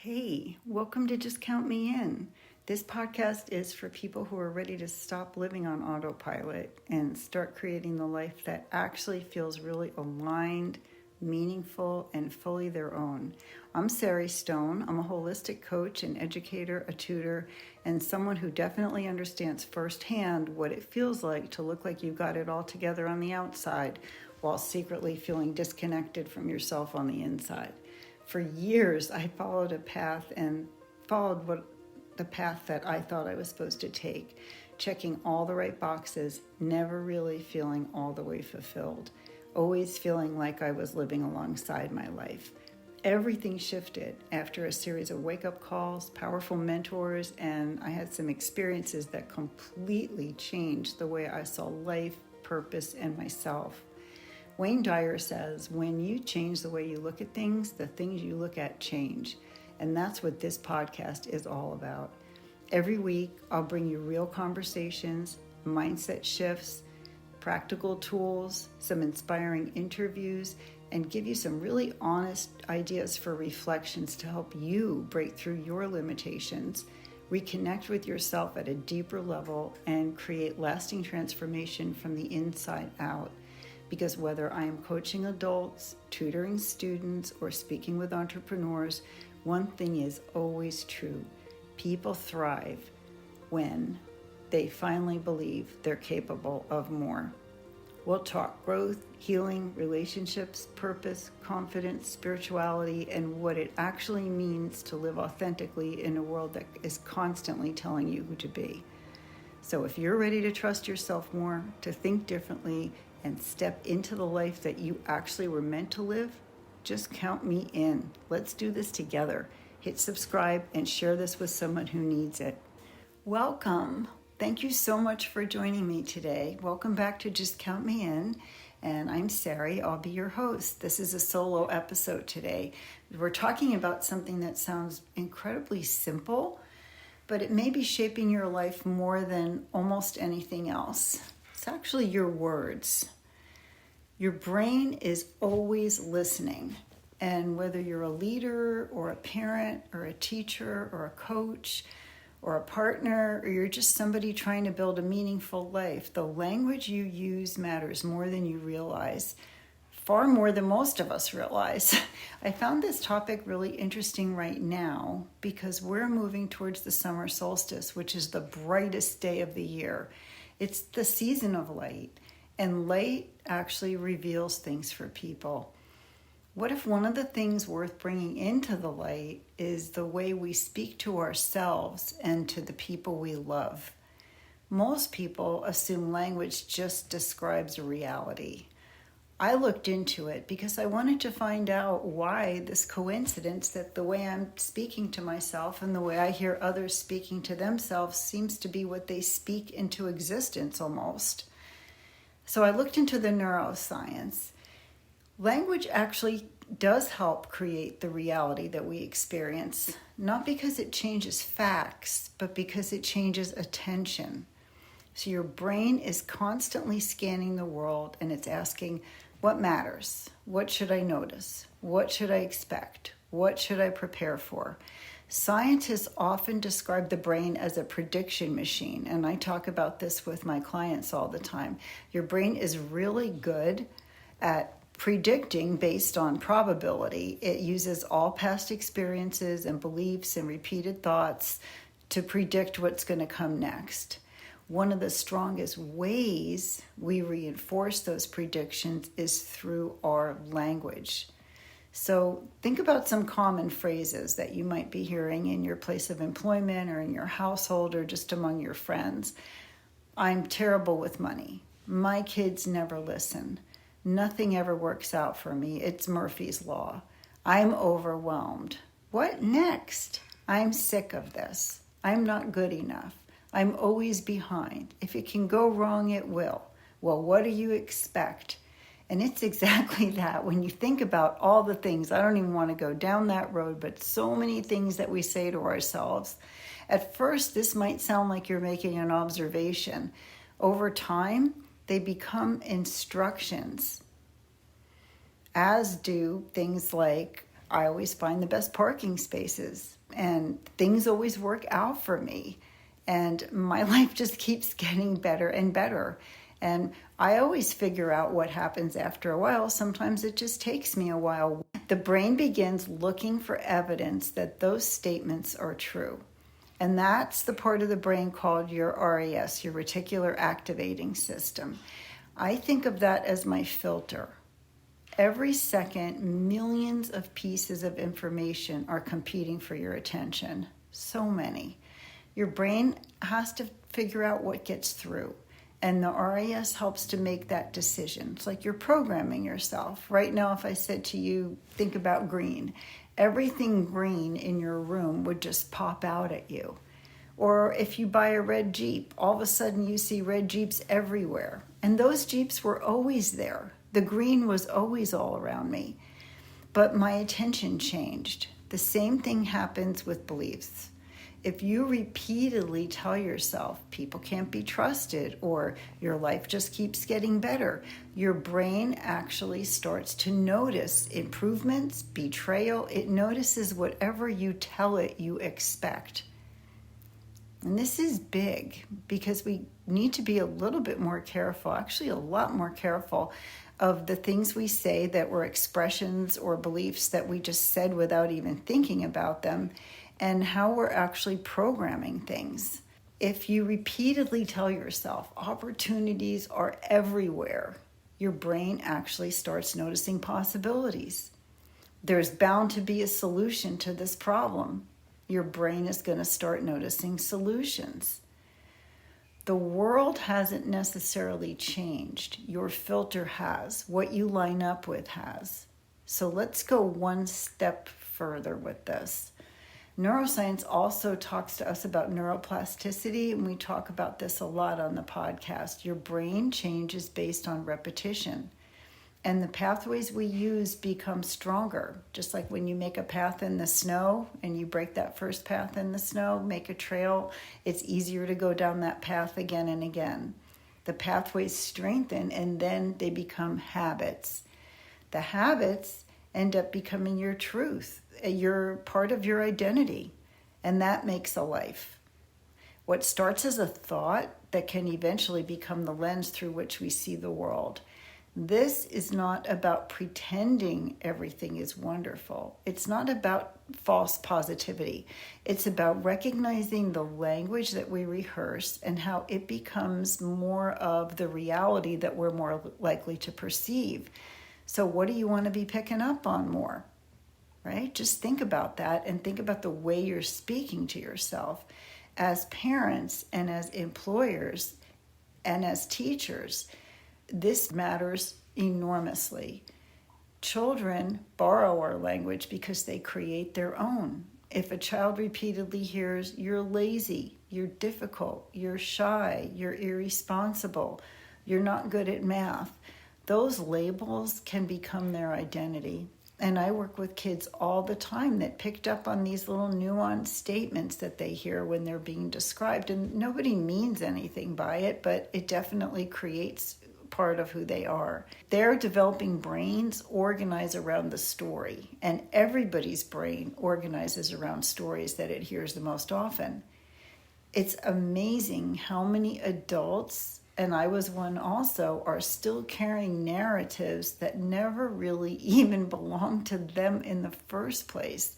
Hey, welcome to Just Count Me In. This podcast is for people who are ready to stop living on autopilot and start creating the life that actually feels really aligned, meaningful, and fully their own. I'm Sari Stone. I'm a holistic coach, an educator, a tutor, and someone who definitely understands firsthand what it feels like to look like you've got it all together on the outside while secretly feeling disconnected from yourself on the inside. For years, I followed a path and followed the path that I thought I was supposed to take, checking all the right boxes, never really feeling all the way fulfilled, always feeling like I was living alongside my life. Everything shifted after a series of wake-up calls, powerful mentors, and I had some experiences that completely changed the way I saw life, purpose, and myself. Wayne Dyer says, when you change the way you look at things, the things you look at change. And that's what this podcast is all about. Every week, I'll bring you real conversations, mindset shifts, practical tools, some inspiring interviews, and give you some really honest ideas for reflections to help you break through your limitations, reconnect with yourself at a deeper level, and create lasting transformation from the inside out. Because whether I am coaching adults, tutoring students, or speaking with entrepreneurs, one thing is always true. People thrive when they finally believe they're capable of more. We'll talk growth, healing, relationships, purpose, confidence, spirituality, and what it actually means to live authentically in a world that is constantly telling you who to be. So if you're ready to trust yourself more, to think differently, and step into the life that you actually were meant to live, just count me in. Let's do this together. Hit subscribe and share this with someone who needs it. Welcome. Thank you so much for joining me today. Welcome back to Just Count Me In. And I'm Sari. I'll be your host. This is a solo episode today. We're talking about something that sounds incredibly simple, but it may be shaping your life more than almost anything else. It's actually your words. Your brain is always listening. And whether you're a leader or a parent or a teacher or a coach or a partner, or you're just somebody trying to build a meaningful life, the language you use matters more than you realize, far more than most of us realize. I found this topic really interesting right now because we're moving towards the summer solstice, which is the brightest day of the year. It's the season of light, and light actually reveals things for people. What if one of the things worth bringing into the light is the way we speak to ourselves and to the people we love? Most people assume language just describes reality. I looked into it because I wanted to find out why this coincidence that the way I'm speaking to myself and the way I hear others speaking to themselves seems to be what they speak into existence almost. So I looked into the neuroscience. Language actually does help create the reality that we experience, not because it changes facts, but because it changes attention. So your brain is constantly scanning the world and it's asking, what matters? What should I notice? What should I expect? What should I prepare for? Scientists often describe the brain as a prediction machine, and I talk about this with my clients all the time. Your brain is really good at predicting based on probability. It uses all past experiences and beliefs and repeated thoughts to predict what's going to come next. One of the strongest ways we reinforce those predictions is through our language. So think about some common phrases that you might be hearing in your place of employment or in your household or just among your friends. I'm terrible with money. My kids never listen. Nothing ever works out for me. It's Murphy's Law. I'm overwhelmed. What next? I'm sick of this. I'm not good enough. I'm always behind. If it can go wrong, it will. Well, what do you expect? And it's exactly that. When you think about all the things, I don't even want to go down that road, but so many things that we say to ourselves. At first, this might sound like you're making an observation. Over time, they become instructions, as do things like I always find the best parking spaces, and things always work out for me. And my life just keeps getting better and better. And I always figure out what happens after a while. Sometimes it just takes me a while. The brain begins looking for evidence that those statements are true. And that's the part of the brain called your RAS, your Reticular Activating System. I think of that as my filter. Every second, millions of pieces of information are competing for your attention. So many. Your brain has to figure out what gets through. And the RAS helps to make that decision. It's like you're programming yourself. Right now, if I said to you, think about green, everything green in your room would just pop out at you. Or if you buy a red Jeep, all of a sudden you see red Jeeps everywhere. And those Jeeps were always there. The green was always all around me. But my attention changed. The same thing happens with beliefs. If you repeatedly tell yourself people can't be trusted or your life just keeps getting better, your brain actually starts to notice improvements, betrayal. It notices whatever you tell it you expect. And this is big because we need to be a little bit more careful, actually a lot more careful of the things we say that were expressions or beliefs that we just said without even thinking about them, and how we're actually programming things. If you repeatedly tell yourself opportunities are everywhere, your brain actually starts noticing possibilities. There's bound to be a solution to this problem. Your brain is going to start noticing solutions. The world hasn't necessarily changed. Your filter has. What you line up with has. So let's go one step further with this. Neuroscience also talks to us about neuroplasticity, and we talk about this a lot on the podcast. Your brain changes based on repetition, and the pathways we use become stronger. Just like when you make a path in the snow and you break that first path in the snow, make a trail, it's easier to go down that path again and again. The pathways strengthen, and then they become habits. The habits end up becoming your truth. You're part of your identity, and that makes a life. What starts as a thought that can eventually become the lens through which we see the world. This is not about pretending everything is wonderful. It's not about false positivity. It's about recognizing the language that we rehearse and how it becomes more of the reality that we're more likely to perceive. So what do you want to be picking up on more? Right? Just think about that, and think about the way you're speaking to yourself. As parents and as employers and as teachers, this matters enormously. Children borrow our language because they create their own. If a child repeatedly hears, you're lazy, you're difficult, you're shy, you're irresponsible, you're not good at math, those labels can become their identity. And I work with kids all the time that picked up on these little nuanced statements that they hear when they're being described. And nobody means anything by it, but it definitely creates part of who they are. Their developing brains organize around the story, and everybody's brain organizes around stories that it hears the most often. It's amazing how many adults, and I was one also, are still carrying narratives that never really even belonged to them in the first place.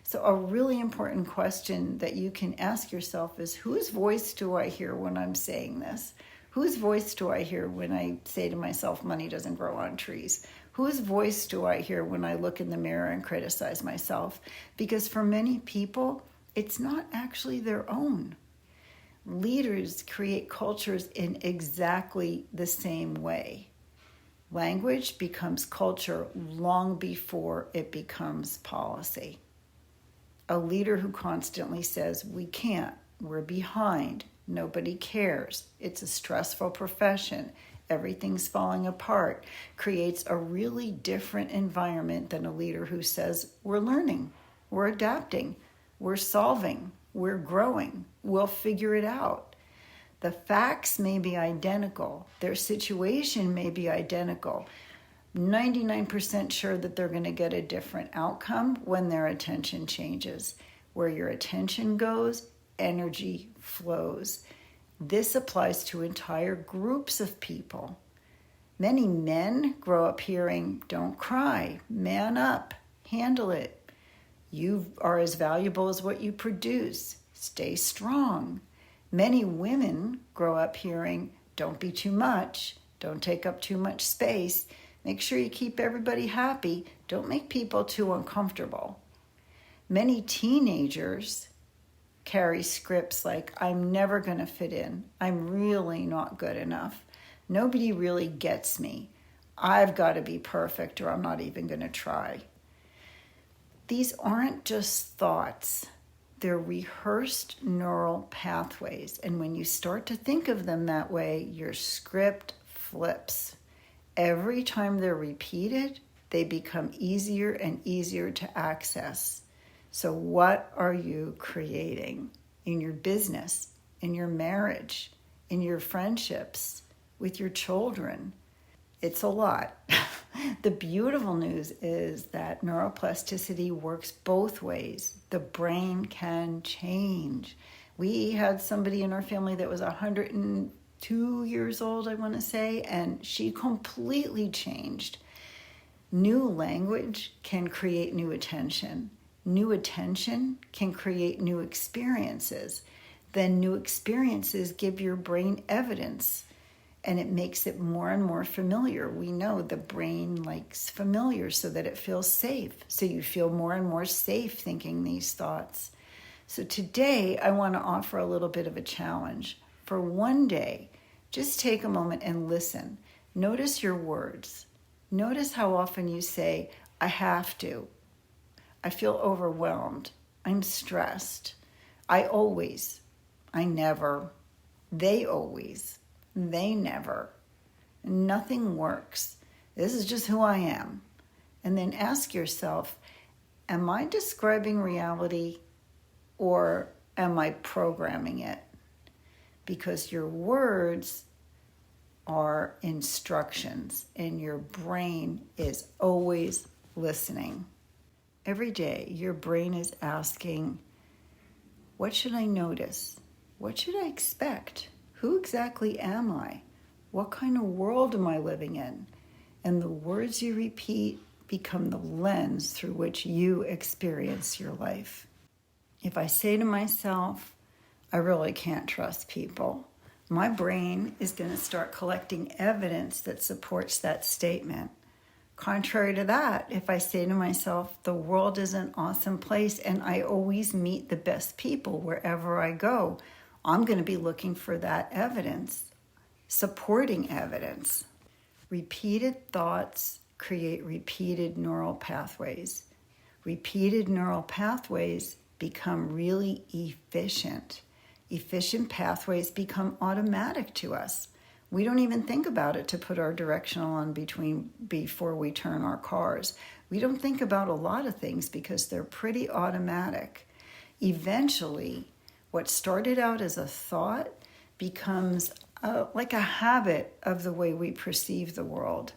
So a really important question that you can ask yourself is, whose voice do I hear when I'm saying this? Whose voice do I hear when I say to myself, money doesn't grow on trees? Whose voice do I hear when I look in the mirror and criticize myself? Because for many people, it's not actually their own. Leaders create cultures in exactly the same way. Language becomes culture long before it becomes policy. A leader who constantly says, we can't, we're behind, nobody cares, it's a stressful profession, everything's falling apart, creates a really different environment than a leader who says, we're learning, we're adapting, we're solving, we're growing, we'll figure it out. The facts may be identical, their situation may be identical, 99% sure that they're going to get a different outcome when their attention changes. Where your attention goes, energy flows. This applies to entire groups of people. Many men grow up hearing, don't cry, man up, handle it. You are as valuable as what you produce, stay strong. Many women grow up hearing, don't be too much, don't take up too much space, make sure you keep everybody happy, don't make people too uncomfortable. Many teenagers carry scripts like, I'm never going to fit in, I'm really not good enough, nobody really gets me, I've got to be perfect or I'm not even going to try. These aren't just thoughts. They're rehearsed neural pathways. And when you start to think of them that way, your script flips. Every time they're repeated, they become easier and easier to access. So what are you creating in your business, in your marriage, in your friendships, with your children? It's a lot. The beautiful news is that neuroplasticity works both ways. The brain can change. We had somebody in our family that was 102 years old, I want to say, and she completely changed. New language can create new attention. New attention can create new experiences. Then new experiences give your brain evidence. And it makes it more and more familiar. We know the brain likes familiar so that it feels safe. So you feel more and more safe thinking these thoughts. So today I want to offer a little bit of a challenge. For one day, just take a moment and listen. Notice your words. Notice how often you say, I have to. I feel overwhelmed. I'm stressed. I always. I never. They always. They never. Nothing works. This is just who I am. And then ask yourself, am I describing reality or am I programming it? Because your words are instructions and your brain is always listening. Every day, your brain is asking, what should I notice? What should I expect? Who exactly am I? What kind of world am I living in? And the words you repeat become the lens through which you experience your life. If I say to myself, I really can't trust people, my brain is going to start collecting evidence that supports that statement. Contrary to that, if I say to myself, the world is an awesome place and I always meet the best people wherever I go, I'm going to be looking for that evidence, supporting evidence. Repeated thoughts create repeated neural pathways. Repeated neural pathways become really efficient. Efficient pathways become automatic to us. We don't even think about it to put our directional on before we turn our cars. We don't think about a lot of things because they're pretty automatic. Eventually, what started out as a thought becomes like a habit of the way we perceive the world.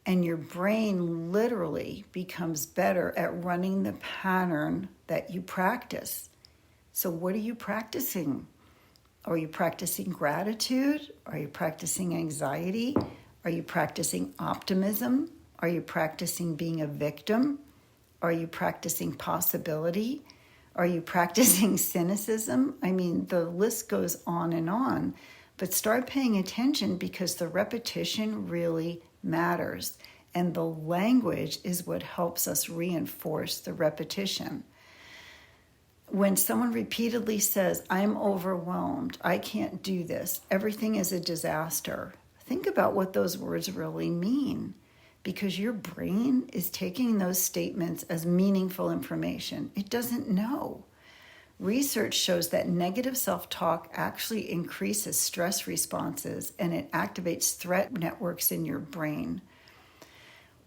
And your brain literally becomes better at running the pattern that you practice. So what are you practicing? Are you practicing gratitude? Are you practicing anxiety? Are you practicing optimism? Are you practicing being a victim? Are you practicing possibility? Are you practicing cynicism? I mean, the list goes on, but start paying attention because the repetition really matters. And the language is what helps us reinforce the repetition. When someone repeatedly says, I'm overwhelmed, I can't do this, everything is a disaster, think about what those words really mean. Because your brain is taking those statements as meaningful information. It doesn't know. Research shows that negative self-talk actually increases stress responses and it activates threat networks in your brain.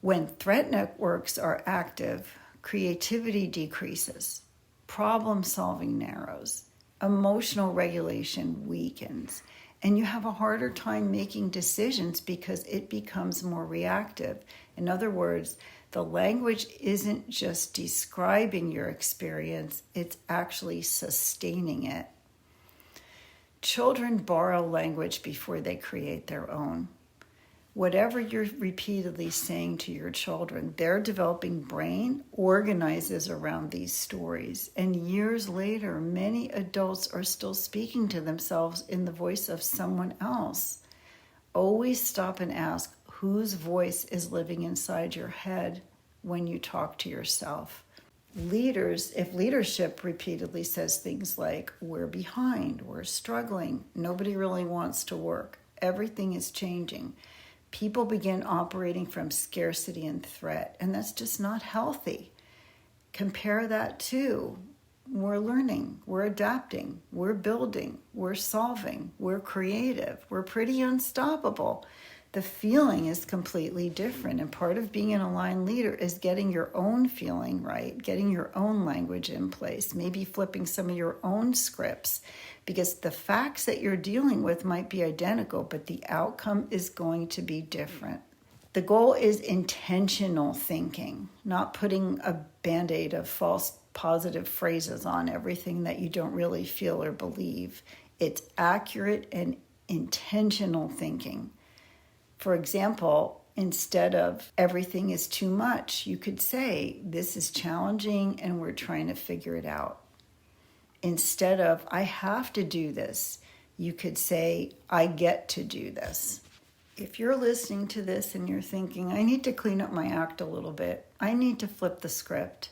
When threat networks are active, creativity decreases, problem solving narrows, emotional regulation weakens, and you have a harder time making decisions because it becomes more reactive. In other words, the language isn't just describing your experience, it's actually sustaining it. Children borrow language before they create their own. Whatever you're repeatedly saying to your children, their developing brain organizes around these stories. And years later, many adults are still speaking to themselves in the voice of someone else. Always stop and ask whose voice is living inside your head when you talk to yourself. Leaders, if leadership repeatedly says things like, we're behind, we're struggling, nobody really wants to work, everything is changing, people begin operating from scarcity and threat, and that's just not healthy. Compare that to, we're learning, we're adapting, we're building, we're solving, we're creative, we're pretty unstoppable. The feeling is completely different, and part of being an aligned leader is getting your own feeling right, getting your own language in place, maybe flipping some of your own scripts, because the facts that you're dealing with might be identical, but the outcome is going to be different. The goal is intentional thinking, not putting a band-aid of false positive phrases on everything that you don't really feel or believe. It's accurate and intentional thinking. For example, instead of everything is too much, you could say, this is challenging and we're trying to figure it out. Instead of, I have to do this, you could say, I get to do this. If you're listening to this and you're thinking, I need to clean up my act a little bit, I need to flip the script,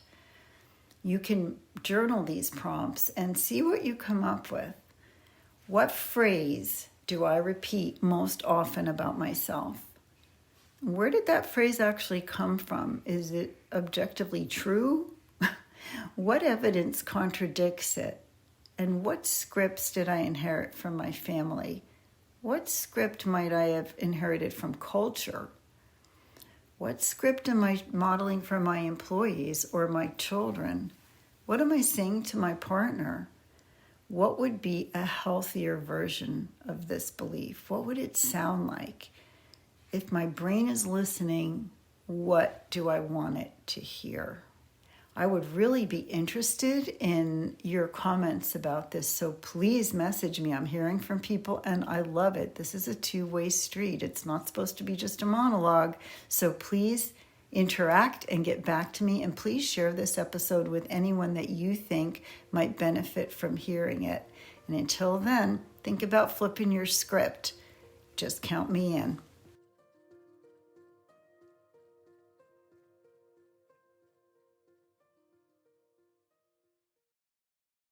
you can journal these prompts and see what you come up with. What phrase do I repeat most often about myself? Where did that phrase actually come from? Is it objectively true? What evidence contradicts it? And what scripts did I inherit from my family? What script might I have inherited from culture? What script am I modeling for my employees or my children? What am I saying to my partner? What would be a healthier version of this belief? What would it sound like? If my brain is listening, what do I want it to hear? I would really be interested in your comments about this, so please message me. I'm hearing from people and I love it. This is a two-way street. It's not supposed to be just a monologue, so please interact and get back to me, and please share this episode with anyone that you think might benefit from hearing it. And until then, think about flipping your script. Just count me in.